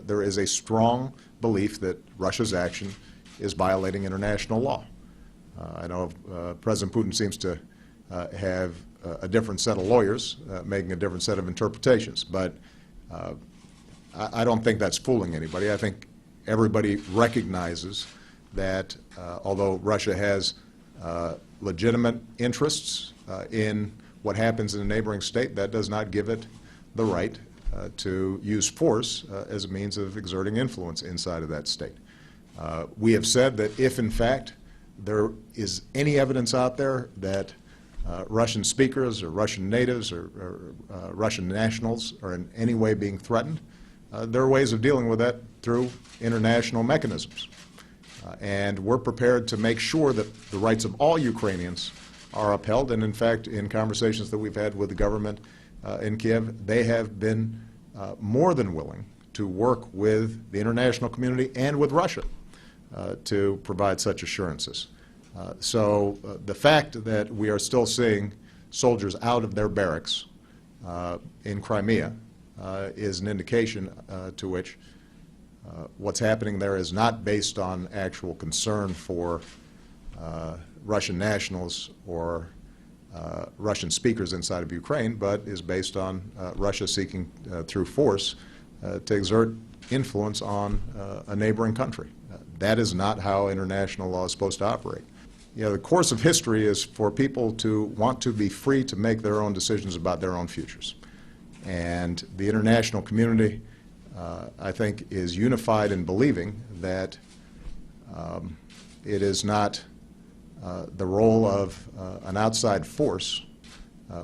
there is a strong belief that Russia's action is violating international law. I know President Putin seems to have a different set of lawyers making a different set of interpretations, but I don't think that's fooling anybody. I think everybody recognizes that although Russia has legitimate interests in what happens in a neighboring state, that does not give it the right to use force as a means of exerting influence inside of that state. We have said that if, in fact, there is any evidence out there that Russian speakers or Russian natives or Russian nationals are in any way being threatened, there are ways of dealing with that through international mechanisms. And we're prepared to make sure that the rights of all Ukrainians are upheld. And in fact, in conversations that we've had with the government in Kiev, they have been more than willing to work with the international community and with Russia to provide such assurances. So the fact that we are still seeing soldiers out of their barracks in Crimea is an indication to which what's happening there is not based on actual concern for Russian nationals or Russian speakers inside of Ukraine, but is based on Russia seeking through force to exert influence on a neighboring country. That is not how international law is supposed to operate. You know, the course of history is for people to want to be free to make their own decisions about their own futures. And the international community, I think, is unified in believing that it is not the role of an outside force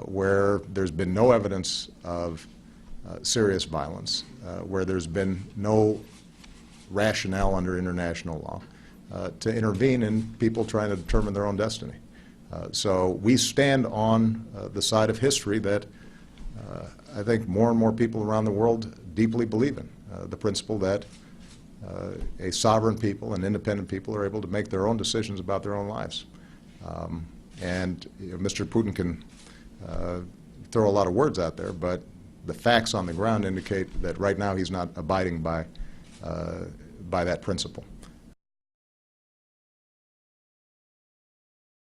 where there's been no evidence of serious violence, where there's been no rationale under international law to intervene in people trying to determine their own destiny. So we stand on the side of history that I think more and more people around the world deeply believe in, the principle that a sovereign people and independent people are able to make their own decisions about their own lives. And you know, Mr. Putin can throw a lot of words out there, but the facts on the ground indicate that right now he's not abiding by that principle.